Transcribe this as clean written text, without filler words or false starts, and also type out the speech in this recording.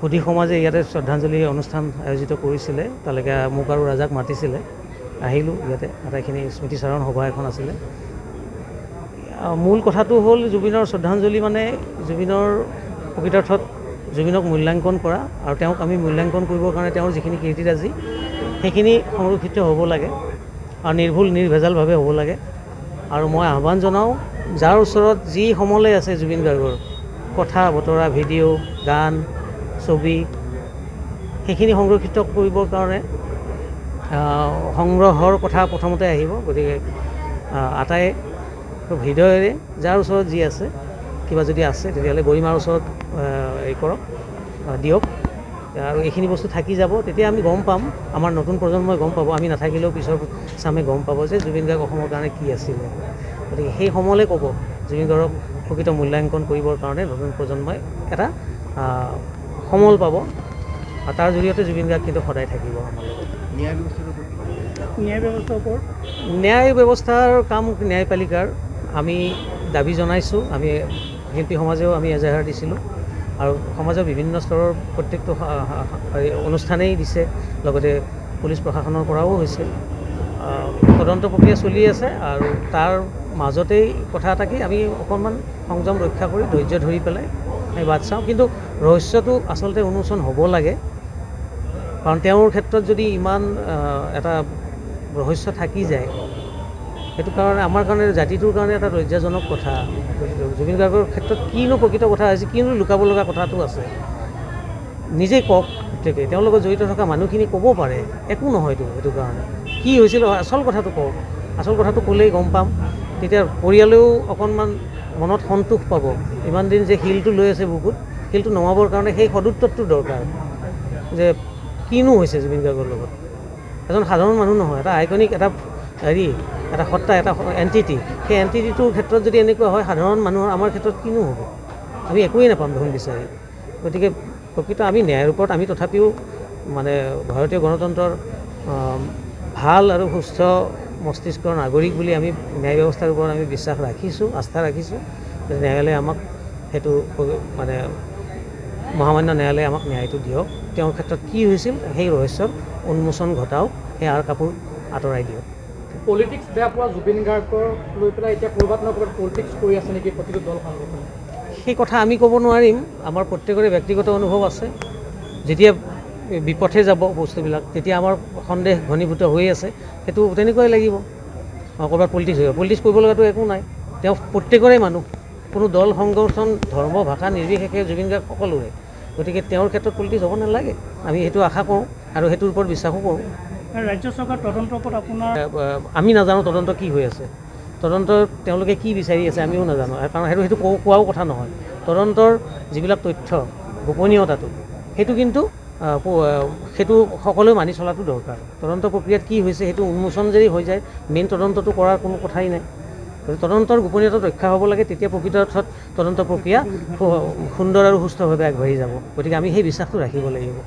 সুধী সমাজে ইয়াতে শ্ৰদ্ধাঞ্জলি অনুষ্ঠান আয়োজিত কৰিছিলে। তালৈকে মোক আৰু ৰাজাক মাতিছিলে, আহিলোঁ। ইয়াতে আটাইখিনি স্মৃতিচাৰণ সভা এখন আছিলে। মূল কথাটো হ'ল জুবিনৰ শ্ৰদ্ধাঞ্জলি মানে জুবিনৰ প্ৰকৃতাৰ্থত জুবিনক মূল্যাংকন কৰা, আৰু তেওঁক আমি মূল্যাংকন কৰিবৰ কাৰণে তেওঁৰ যিখিনি কীৰ্তিৰাজি সেইখিনি সংৰক্ষিত হ'ব লাগে আৰু নিৰ্ভুল নিৰ্ভেজালভাৱে হ'ব লাগে। আৰু মই আহ্বান জনাওঁ, যাৰ ওচৰত যি সমলে আছে জুবিন গাৰ্গৰ কথা বতৰা, ভিডিঅ', গান, ছবি, সেইখিনি সংৰক্ষিত কৰিবৰ কাৰণে সংগ্ৰহৰ কথা প্ৰথমতে আহিব। গতিকে আটাই খুব হৃদয়েৰে যাৰ ওচৰত যি আছে, কিবা যদি আছে তেতিয়াহ'লে গৰিমাৰ ওচৰত এই কৰক, দিয়ক। আৰু এইখিনি বস্তু থাকি যাব, তেতিয়া আমি গম পাম, আমাৰ নতুন প্ৰজন্মই গম পাব, আমি নাথাকিলেও পিছৰ চামে গম পাব যে জুবিন গাৰ্গ অসমৰ কাৰণে কি আছিলে। গতিকে সেই সমলে ক'ব জুবিন গাৰ্গক প্ৰকৃত মূল্যাংকন কৰিবৰ কাৰণে নতুন প্ৰজন্মই এটা সমল পাব, আৰু তাৰ জৰিয়তে জুবিন গাৰ্গ কিন্তু সদায় থাকিব আমাৰ লগত। ন্যায় ব্যৱস্থাৰ কাম ন্যায়পালিকাৰ। আমি দাবী জনাইছোঁ, আমি শিল্পী সমাজেও আমি এজাহাৰ দিছিলোঁ, আৰু সমাজৰ বিভিন্ন স্তৰৰ প্ৰত্যেকটো অনুষ্ঠানেই দিছে, লগতে পুলিচ প্ৰশাসনৰ পৰাও হৈছে। তদন্ত প্ৰক্ৰিয়া চলি আছে, আৰু তাৰ মাজতেই কথা এটা কি, আমি অকণমান সংযম ৰক্ষা কৰি ধৈৰ্য ধৰি পেলাই আমি বাট চাওঁ। কিন্তু ৰহস্যটো আচলতে উন্মোচন হ'ব লাগে, কাৰণ তেওঁৰ ক্ষেত্ৰত যদি ইমান এটা ৰহস্য থাকি যায়, সেইটো কাৰণে আমাৰ কাৰণে, জাতিটোৰ কাৰণে এটা লজ্জাজনক কথা। জুবিন গাৰ্গৰ ক্ষেত্ৰত কিনো প্ৰকৃত কথা হৈছে, কিনো লুকাব লগা কথাটো আছে, নিজেই কওক প্ৰত্যেকে। তেওঁৰ লগত জড়িত থকা মানুহখিনি ক'ব পাৰে, একো নহয়তো। সেইটো কাৰণে কি হৈছিল আচল কথাটো কওক, আচল কথাটো ক'লেই গম পাম। তেতিয়া পৰিয়ালেও অকণমান মনত সন্তোষ পাব। ইমান দিন যে শিলটো লৈ আছে বুকুত, শিলটো নমাবৰ কাৰণে সেই সদুত্তৰটো দৰকাৰ, যে কিনো হৈছে জুবিন গাৰ্গৰ লগত। এজন সাধাৰণ মানুহ নহয়, এটা আইকনিক, এটা এটা সত্তা, এটা এণ্টিটি। সেই এণ্টিটিটোৰ ক্ষেত্ৰত যদি এনেকুৱা হয়, সাধাৰণ মানুহৰ আমাৰ ক্ষেত্ৰত কিনো হ'ব? আমি একোৱেই নাপাম দেখোন বিচাৰি। গতিকে প্ৰকৃত আমি ন্যায়ৰ ওপৰত আমি তথাপিও মানে ভাৰতীয় গণতন্ত্ৰৰ ভাল আৰু সুস্থ মস্তিষ্কৰ নাগৰিক বুলি আমি ন্যায় ব্যৱস্থাৰ ওপৰত আমি বিশ্বাস ৰাখিছোঁ, আস্থা ৰাখিছোঁ। ন্যায়ালয়ে আমাক সেইটো মানে মহামান্য ন্যায়ালয়ে আমাক ন্যায়টো দিয়ক। তেওঁৰ ক্ষেত্ৰত কি হৈছিল সেই ৰহস্যৰ উন্মোচন ঘটাওক, সেই আঁৰ কাপোৰ আঁতৰাই দিয়ক। পলিটিক্স বেয়া পোৱা জুবিন গাৰ্গক লৈ পেলাই এতিয়া ক'ৰবাত নহয় ক'ৰবাত পলিটিক্স কৰি আছে নেকি প্ৰতিটো দল সংগঠনে? সেই কথা আমি ক'ব নোৱাৰিম। আমাৰ প্ৰত্যেকৰে ব্যক্তিগত অনুভৱ আছে। যেতিয়া বিপথে যাব বস্তুবিলাক, তেতিয়া আমাৰ সন্দেহ ঘনীভূত হৈ আছে। সেইটো তেনেকুৱাই লাগিব। ক'ৰবাত পলিটিক্স হৈ পলিটিক্স কৰিব লগাটো একো নাই। তেওঁ প্ৰত্যেকৰে মানুহ, কোনো দল সংগঠন, ধৰ্ম, ভাষা নিৰ্বিশেষে জুবিন গাৰ্গ সকলোৰে। গতিকে তেওঁৰ ক্ষেত্ৰত পলিটিক্স হ'ব নালাগে, আমি সেইটো আশা কৰোঁ আৰু সেইটোৰ ওপৰত বিশ্বাসো কৰোঁ। ৰাজ্য চৰকাৰ তদন্তৰ ওপৰত আপোনাৰ আমি নাজানো তদন্ত কি হৈ আছে, তদন্ত তেওঁলোকে কি বিচাৰি আছে আমিও নাজানো, কাৰণ সেইটো কোৱাও কথা নহয়। তদন্তৰ যিবিলাক তথ্য, গোপনীয়তাটো, সেইটো কিন্তু সেইটো সকলোৱে মানি চলাটো দৰকাৰ। তদন্ত প্ৰক্ৰিয়াত কি হৈছে সেইটো উন্মোচন যদি হৈ যায়, মেইন তদন্তটো কৰাৰ কোনো কথাই নাই। তদন্তৰ গোপনীয়তা ৰক্ষা হ'ব লাগে, তেতিয়া প্ৰকৃত অৰ্থত তদন্ত প্ৰক্ৰিয়া সুন্দৰ আৰু সুস্থভাৱে আগবাঢ়ি যাব। গতিকে আমি সেই বিশ্বাসটো ৰাখিব লাগিব।